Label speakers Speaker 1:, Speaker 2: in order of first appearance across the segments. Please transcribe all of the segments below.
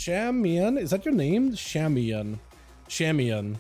Speaker 1: Shaman, is that your name? Shaman. Shaman.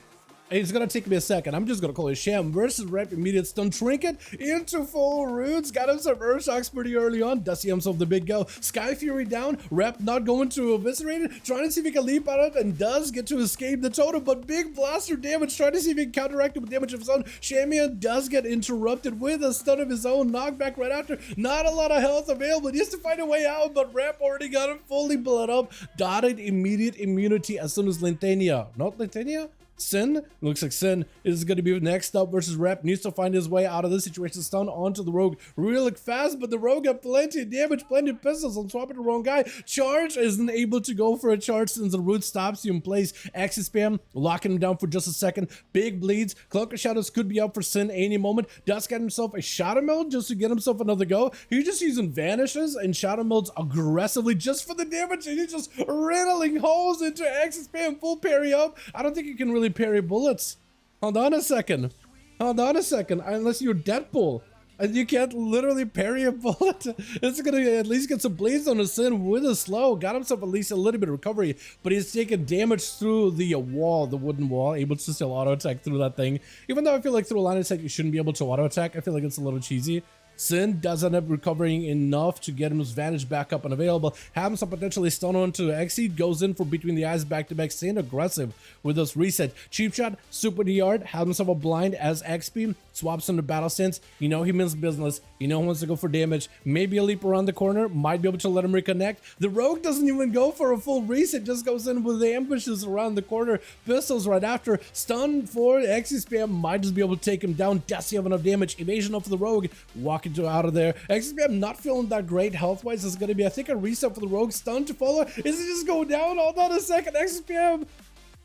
Speaker 1: Hey, it's gonna take me a second. I'm just gonna call it Sham versus Rep. Immediate stun trinket into full roots. Got him some Earth Shocks pretty early on. Does see himself the big go. Sky Fury down. Rep not going to eviscerate it. Trying to see if he can leap out of it and does get to escape the totem. But big blaster damage. Trying to see if he can counteract it with damage of his own. Shaman does get interrupted with a stun of his own. Knockback right after. Not a lot of health available. He has to find a way out. But Rep already got him fully blood up. Dotted immediate immunity as soon as Lintania. Not Lintania? Sin, looks like Sin is going to be next up versus Rep. Needs to find his way out of this situation. Stun onto the Rogue really fast, but the Rogue got plenty of damage, plenty of pistols. I'm swapping the wrong guy. Charge isn't able to go for a charge since the root stops you in place. Axis spam, locking him down for just a second. Big bleeds. Cloak of Shadows could be up for Sin any moment. Does get himself a Shadow Meld just to get himself another go. He's just using Vanishes and Shadow Melds aggressively just for the damage, and he's just riddling holes into Axis spam, full parry up. I don't think you can really parry bullets. Hold on a second. Hold on a second. Unless you're Deadpool. And you can't literally parry a bullet. It's gonna at least get some bleeds on his Sin with a slow. Got himself at least a little bit of recovery, but he's taking damage through the wall, the wooden wall, able to still auto attack through that thing. Even though I feel like through a line of attack you shouldn't be able to auto attack, I feel like it's a little cheesy. Sin does end up recovering enough to get him his Vantage back up and available. Have him some potentially stun onto Exceed. Goes in for between the eyes back to back. Staying aggressive with this reset. Cheap shot, super DR'd. Have himself a blind as XP. Swaps into battle stance. You know he means business. You know he wants to go for damage. Maybe a leap around the corner. Might be able to let him reconnect. The Rogue doesn't even go for a full reset. Just goes in with the ambushes around the corner. Pistols right after. Stun for Exi spam. Might just be able to take him down. Does he have enough damage? Evasion off the Rogue. Walking to out of there. XP, I'm not feeling that great health-wise. It's going to be, I think, a reset for the Rogue. Stun to follow. Is it just go down? Hold on a second. XPM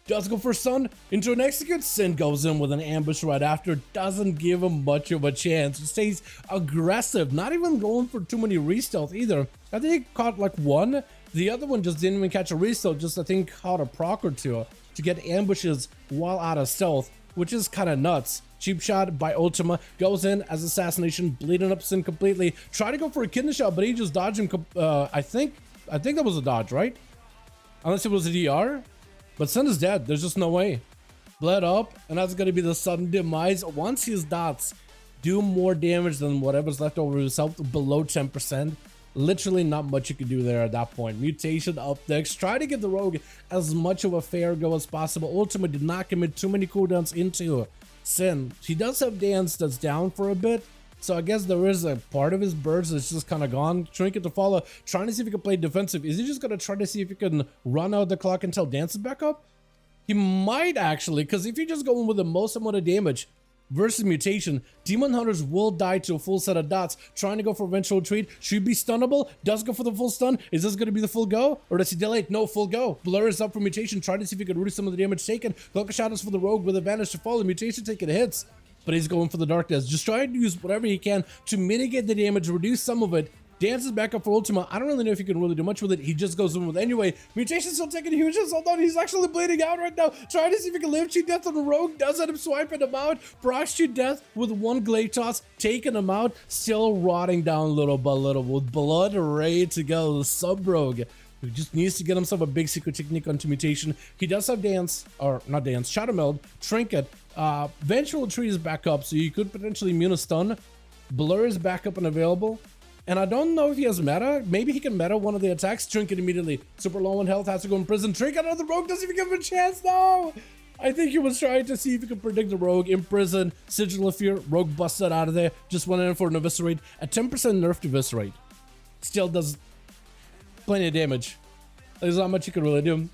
Speaker 1: does go for stun into an execute. Sin goes in with an ambush right after. Doesn't give him much of a chance. Stays aggressive. Not even going for too many re-stealth either. I think he caught like one. The other one just didn't even catch a re-stealth. Just, I think, caught a proc or two to get ambushes while out of stealth, which is kind of nuts. Cheap shot by Ultima, goes in as Assassination, bleeding up Sin completely. Try to go for a kidney shot, but he just dodged him. I think that was a dodge, right? Unless it was a DR. But Sin is dead. There's just no way. Bled up, and that's going to be the sudden demise. Once his dots do more damage than whatever's left over his health, below 10%. Literally not much you can do there at that point. Mutation up next. Try to give the Rogue as much of a fair go as possible. Ultima did not commit too many cooldowns into Sin. He does have dance that's down for a bit, so I guess there is a part of his burst that's just kind of gone. Trinket to follow, trying to see if he can play defensive. Is he just gonna try to see if he can run out the clock until dance is back up? He might actually, because if you just go in with the most amount of damage versus mutation, Demon Hunters will die to a full set of dots. Trying to go for eventual retreat. Should be stunnable. Does go for the full stun. Is this going to be the full go? Or does he delay it? No, full go. Blur is up for mutation. Trying to see if he can reduce some of the damage taken. Cloak of Shadows for the Rogue with advantage to follow. Mutation taking hits. But he's going for the darkness. Just trying to use whatever he can to mitigate the damage, reduce some of it. Dances back up for Ultima. I don't really know if he can really do much with it. He just goes in with anyway. Mutation's still taking huge hits. Hold on, he's actually bleeding out right now. Trying to see if he can live cheat death on the Rogue. Does end up swiping him out. Procs cheat death with one glaive toss, taking him out. Still rotting down little by little with blood ready to go. The sub Rogue, who just needs to get himself a big secret technique onto mutation. He does have dance, or not dance, Shadow Meld, Trinket. Vengeful Tree is back up, so you could potentially immune a stun. Blur is back up and available. And I don't know if he has meta. Maybe he can meta one of the attacks. Trinket immediately. Super low on health, has to go in prison. Trinket out of the Rogue, doesn't even give him a chance, no! I think he was trying to see if he could predict the Rogue in prison. Sigil of Fear, Rogue busted out of there. Just went in for an eviscerate. A 10% nerf to eviscerate. Still does plenty of damage. There's not much you can really do.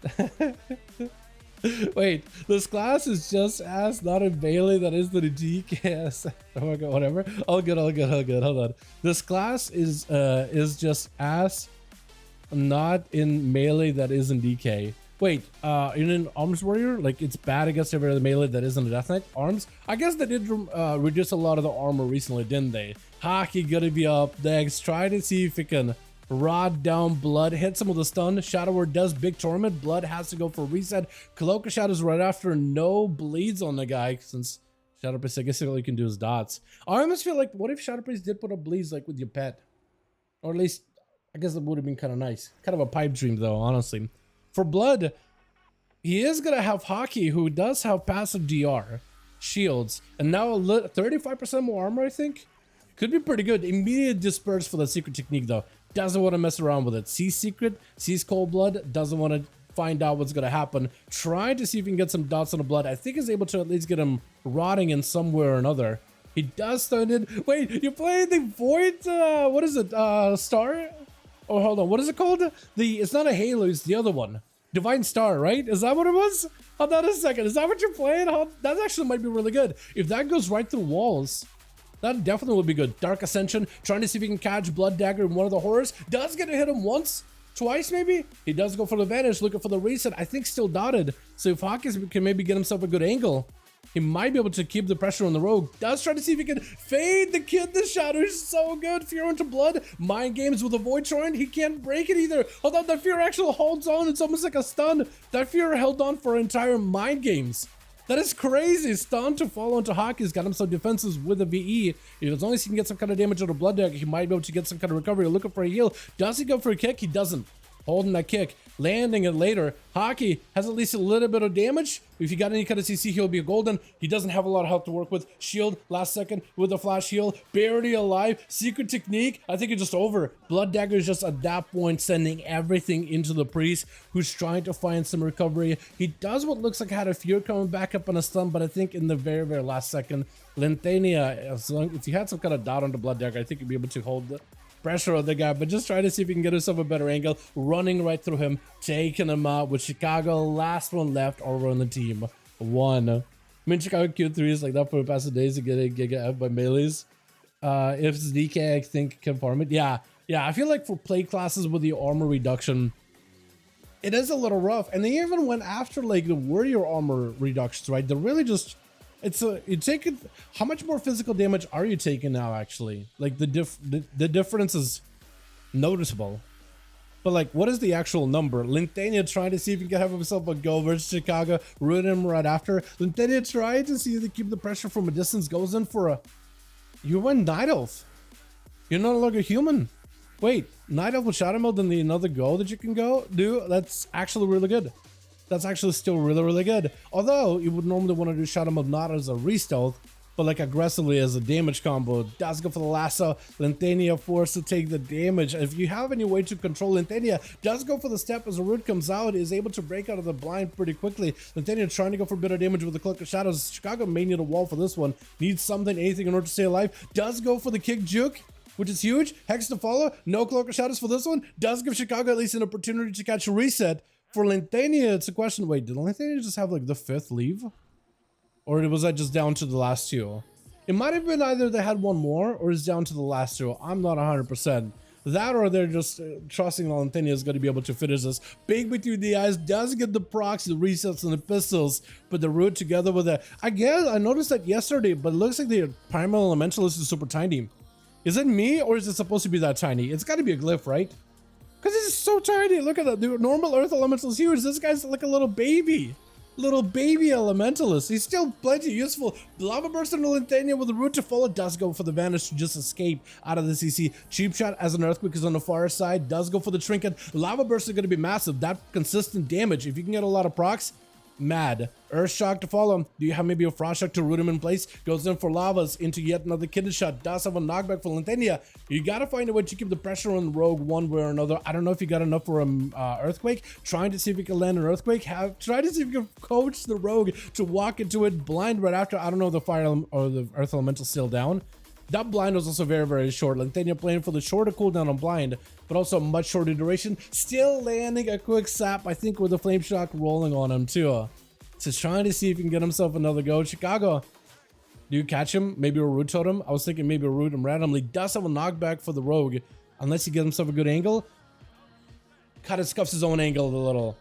Speaker 1: Wait, this class is just ass, not in melee. That is the DK. Oh my god, whatever. All good. Hold on. This class is just ass, not in melee. That is in DK. Wait, in an arms warrior, like it's bad against every other melee that isn't a death knight. Arms, I guess they did reduce a lot of the armor recently, didn't they? Hockey gonna be up next. Try to see if it can rod down Blood, hit some of the stun. Shadow Word does big torment. Blood has to go for reset. Cloak of Shadows right after. No bleeds on the guy since Shadow Priest, I guess all you can do is dots. I almost feel like, what if Shadow Priest did put up bleeds like with your pet? Or at least, I guess it would have been kind of nice. Kind of a pipe dream though, honestly. For Blood, he is going to have Hockey, who does have passive DR, shields, and now 35% more armor, I think. Could be pretty good. Immediate disperse for the secret technique, though. Doesn't want to mess around with it. Sees secret, sees cold blood, doesn't want to find out what's going to happen. Trying to see if he can get some dots on the blood. I think he's able to at least get him rotting in some way or another. He does stun it. Wait, you're playing the Void, what is it, Star? Oh, hold on, what is it called? It's not a Halo, it's the other one. Divine Star, right? Is that what it was? Hold on a second, is that what you're playing? That actually might be really good. If that goes right through walls, that definitely would be good. Dark Ascension, trying to see if he can catch Blood Dagger in one of the horrors. Does get to hit him once, twice maybe. He does go for the vanish, looking for the reset. I think still dotted. So if Hawkins can maybe get himself a good angle, he might be able to keep the pressure on the rogue. Does try to see if he can fade the kid. The shadow is so good. Fear into blood. Mind games with a void shrine. He can't break it either. Although that fear actually holds on. It's almost like a stun. That fear held on for entire mind games. That is crazy. Stun to follow into Hawk. He's got him some defenses with a VE. If as long as he can get some kind of damage on the blood deck, he might be able to get some kind of recovery. Looking for a heal. Does he go for a kick? He doesn't. Holding that kick, landing it later. Hockey has at least a little bit of damage. If you got any kind of CC, he'll be a golden. He doesn't have a lot of health to work with. Shield, last second with a flash heal. Barely alive. Secret technique. I think it's just over. Blood Dagger is just at that point sending everything into the priest, who's trying to find some recovery. He does what looks like had a fear coming back up on a stun, but I think in the very, very last second, Lentania, if you had some kind of dot on the Blood Dagger, I think you'd be able to hold the pressure on the guy, but just try to see if you can get himself a better angle. Running right through him, taking him out with Chicago. Last one left over on the team. One. I mean, Chicago Q3 is like that for the past days to get a Giga F by melees. If it's DK, I think can farm it. Yeah, I feel like for play classes with the armor reduction, it is a little rough. And they even went after like the warrior armor reductions, right? They're really just... you take it. How much more physical damage are you taking now? Actually, like the difference is noticeable. But like, what is the actual number? Lintania trying to see if he can have himself a go versus Chicago. Ruin him right after. Lintania trying to see if they keep the pressure from a distance. Goes in for a. You went Night Elf. You're no longer human. Wait, Night Elf with Shadow Meld and the another go that you can do. That's actually really good. That's actually still really, really good. Although you would normally want to do Shadow Mode not as a re-stealth, but like aggressively as a damage combo. Does go for the lasso. Lentania forced to take the damage. If you have any way to control Lentania, does go for the step as the root comes out, is able to break out of the blind pretty quickly. Lentania trying to go for a bit of damage with the Cloak of Shadows. Chicago may need a wall for this one. Needs something, anything in order to stay alive. Does go for the kick juke, which is huge. Hex to follow. No Cloak of Shadows for this one. Does give Chicago at least an opportunity to catch a reset. For Lentania, it's a question. Wait, did Lentania just have like the 5th leave? Or was that just down to the last 2? It might have been either they had one more or it's down to the last 2. I'm not 100%. That or they're just trusting Lentania is going to be able to finish this. Big between the eyes, does get the procs, the resets, and the pistols, but the root together with it. Again, I noticed that yesterday, but it looks like the Primal Elementalist is super tiny. Is it me or is it supposed to be that tiny? It's got to be a glyph, right? Because it's so tiny. Look at that. The normal Earth Elemental is huge. This guy's like a little baby. Little baby Elementalist. He's still plenty useful. Lava Burst into Lentania with the root to follow. Does go for the Vanish to just escape out of the CC. Cheap Shot as an Earthquake is on the far side. Does go for the Trinket. Lava Burst is going to be massive. That consistent damage. If you can get a lot of procs, mad. Earth Shock to follow him. Do you have maybe a Frost Shock to root him in place? Goes in for Lavas into yet another Kidney Shot. Does have a knockback for Lentania. You gotta find a way to keep the pressure on Rogue one way or another. I don't know if you got enough for an Earthquake. Trying to see if you can land an Earthquake. Try to see if you can coach the Rogue to walk into it blind right after. I don't know if the Fire or the Earth Elemental still down. That blind was also very, very short. Lentania playing for the shorter cooldown on blind, but also much shorter duration. Still landing a quick sap, I think, with the Flame Shock rolling on him too. Just trying to see if he can get himself another go. Chicago, do you catch him? Maybe a root totem? I was thinking maybe a root him randomly. Does have a knockback for the rogue, unless he gets himself a good angle. Kind of scuffs his own angle a little.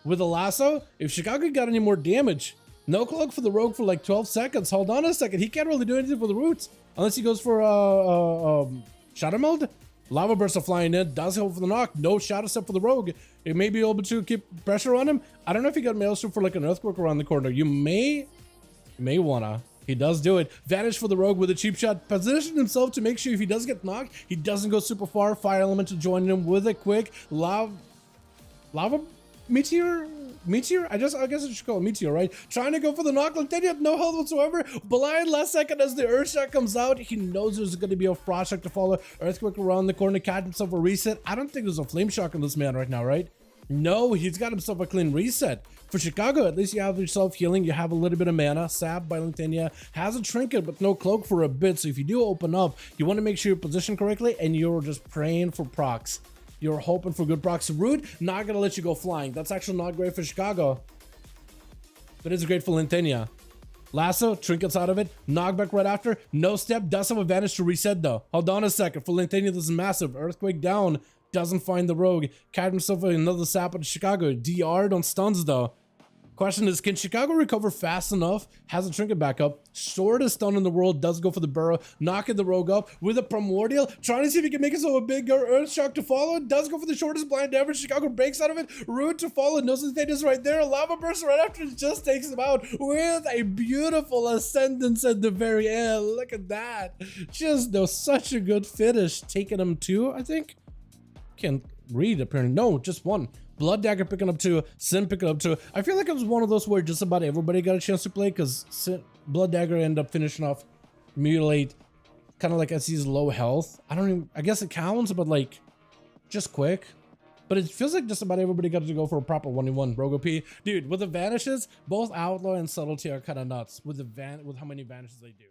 Speaker 1: With the lasso, if Chicago got any more damage, no cloak for the rogue for like 12 seconds. Hold on a second. He can't really do anything for the roots. Unless he goes for Shadow Meld. Lava Burst are flying in. Does go for the knock. No Shadow Step for the rogue. It may be able to keep pressure on him. I don't know if he got Maelstrom for like an Earthquake around the corner. You may wanna. He does do it. Vanish for the rogue with a cheap shot. Position himself to make sure if he does get knocked, he doesn't go super far. Fire Elemental joining him with a quick lava Meteor? I guess I should call it Meteor, right? Trying to go for the knock, Lentenia, no health whatsoever. Blind last second as the Earthshock comes out. He knows there's going to be a Frost Shock to follow. Earthquake around the corner, catch himself a reset. I don't think there's a Flame Shock on this man right now, right? No, he's got himself a clean reset. For Chicago, at least you have yourself healing. You have a little bit of mana. Sab by Lentenia has a trinket, but no cloak for a bit. So if you do open up, you want to make sure you're positioned correctly and you're just praying for procs. You're hoping for good procs. Root, not going to let you go flying. That's actually not great for Chicago. But it's great for Lentenia. Lasso, trinkets out of it. Knockback right after. No step. Does have advantage to reset though. Hold on a second. For Lentenia, this is massive. Earthquake down. Doesn't find the rogue. Catch himself another sap at Chicago. DR'd on stuns though. Question is, can Chicago recover fast enough? Has a trinket back up. Shortest stun in the world. Does go for the burrow. Knocking the rogue up with a primordial. Trying to see if he can make it so a bigger earth shock to follow. Does go for the shortest blind ever. Chicago breaks out of it. Root to follow. Knows the thing is right there. Lava burst right after it just takes him out with a beautiful ascendance at the very end. Look at that. Just such a good finish. Taking him 2, I think. Can't read apparently. No, just 1. Blood Dagger picking up 2, Sin picking up 2. I feel like it was one of those where just about everybody got a chance to play because Blood Dagger ended up finishing off Mutilate kind of like as he's low health. I guess it counts, but like just quick. But it feels like just about everybody got to go for a proper 1v1 Rogue OP. Dude, with the vanishes, both Outlaw and Subtlety are kind of nuts with how many vanishes they do.